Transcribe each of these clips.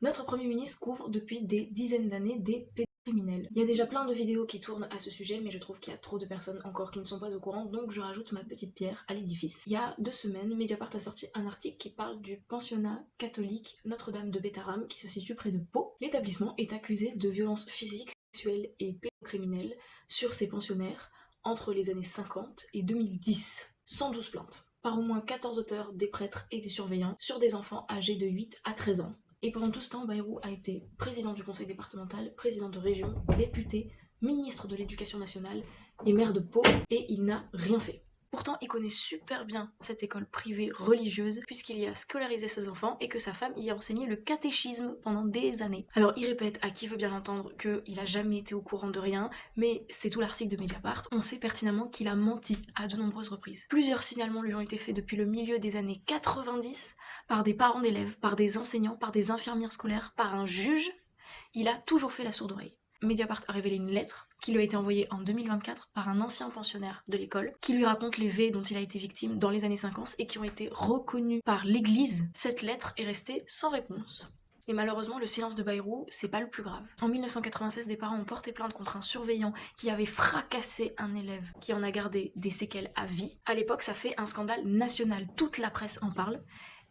Notre Premier ministre couvre depuis des dizaines d'années des pédocriminels. Il y a déjà plein de vidéos qui tournent à ce sujet, mais je trouve qu'il y a trop de personnes encore qui ne sont pas au courant, donc je rajoute ma petite pierre à l'édifice. Il y a 2 semaines, Mediapart a sorti un article qui parle du pensionnat catholique Notre-Dame de Bétarame qui se situe près de Pau. L'établissement est accusé de violences physiques, sexuelles et pédocriminelles sur ses pensionnaires entre les années 50 et 2010. 112 plaintes par au moins 14 auteurs, des prêtres et des surveillants sur des enfants âgés de 8 à 13 ans. Et pendant tout ce temps, Bayrou a été président du conseil départemental, président de région, député, ministre de l'éducation nationale et maire de Pau, et il n'a rien fait. Pourtant, il connaît super bien cette école privée religieuse puisqu'il y a scolarisé ses enfants et que sa femme y a enseigné le catéchisme pendant des années. Alors il répète à qui veut bien l'entendre qu'il a jamais été au courant de rien, mais c'est tout l'article de Mediapart. On sait pertinemment qu'il a menti à de nombreuses reprises. Plusieurs signalements lui ont été faits depuis le milieu des années 90 par des parents d'élèves, par des enseignants, par des infirmières scolaires, par un juge. Il a toujours fait la sourde oreille. Mediapart a révélé une lettre qui lui a été envoyée en 2024 par un ancien pensionnaire de l'école, qui lui raconte les faits dont il a été victime dans les années 50 et qui ont été reconnus par l'église. Cette lettre est restée sans réponse. Et malheureusement, le silence de Bayrou, c'est pas le plus grave. En 1996, des parents ont porté plainte contre un surveillant qui avait fracassé un élève qui en a gardé des séquelles à vie. À l'époque, ça fait un scandale national, toute la presse en parle.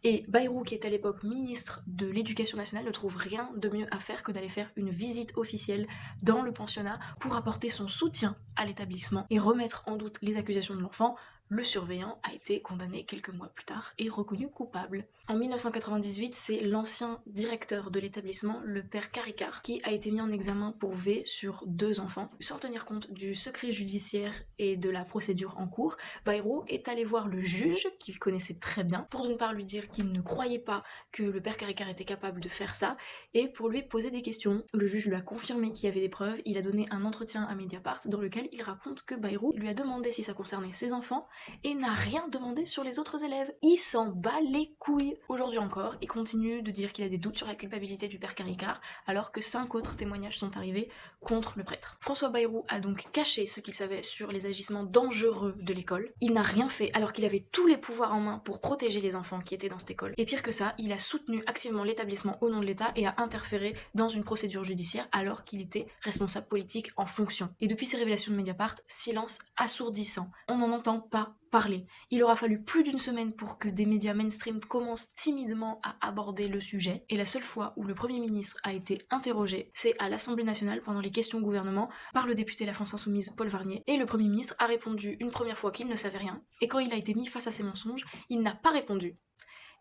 Et Bayrou, qui est à l'époque ministre de l'Éducation nationale, ne trouve rien de mieux à faire que d'aller faire une visite officielle dans le pensionnat pour apporter son soutien à l'établissement et remettre en doute les accusations de l'enfant. Le surveillant a été condamné quelques mois plus tard et reconnu coupable. En 1998, c'est l'ancien directeur de l'établissement, le père Caricart, qui a été mis en examen pour V sur 2 enfants. Sans tenir compte du secret judiciaire et de la procédure en cours, Bayrou est allé voir le juge, qu'il connaissait très bien, pour d'une part lui dire qu'il ne croyait pas que le père Caricart était capable de faire ça, et pour lui poser des questions. Le juge lui a confirmé qu'il y avait des preuves, il a donné un entretien à Mediapart dans lequel il raconte que Bayrou lui a demandé si ça concernait ses enfants, et n'a rien demandé sur les autres élèves. Il s'en bat les couilles. Aujourd'hui encore, il continue de dire qu'il a des doutes sur la culpabilité du père Caricart, alors que 5 autres témoignages sont arrivés contre le prêtre. François Bayrou a donc caché ce qu'il savait sur les agissements dangereux de l'école. Il n'a rien fait alors qu'il avait tous les pouvoirs en main pour protéger les enfants qui étaient dans cette école. Et pire que ça, il a soutenu activement l'établissement au nom de l'État et a interféré dans une procédure judiciaire alors qu'il était responsable politique en fonction. Et depuis ces révélations de Mediapart, silence assourdissant. On n'en entend pas parler. Il aura fallu plus d'une semaine pour que des médias mainstream commencent timidement à aborder le sujet, et la seule fois où le Premier ministre a été interrogé, c'est à l'Assemblée nationale pendant les questions au gouvernement par le député La France Insoumise Paul Varnier, et le Premier ministre a répondu une première fois qu'il ne savait rien, et quand il a été mis face à ses mensonges, il n'a pas répondu.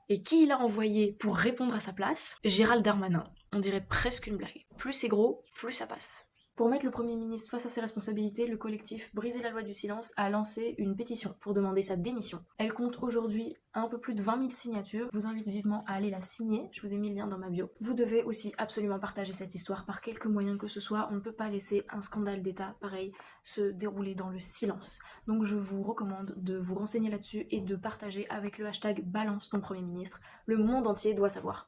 Et qui il a envoyé pour répondre à sa place? Gérald Darmanin. On dirait presque une blague. Plus c'est gros, plus ça passe. Pour mettre le Premier ministre face à ses responsabilités, le collectif Briser la loi du silence a lancé une pétition pour demander sa démission. Elle compte aujourd'hui un peu plus de 20 000 signatures. Je vous invite vivement à aller la signer, je vous ai mis le lien dans ma bio. Vous devez aussi absolument partager cette histoire par quelque moyen que ce soit. On ne peut pas laisser un scandale d'État pareil se dérouler dans le silence. Donc je vous recommande de vous renseigner là-dessus et de partager avec le hashtag Balance ton Premier ministre. Le monde entier doit savoir.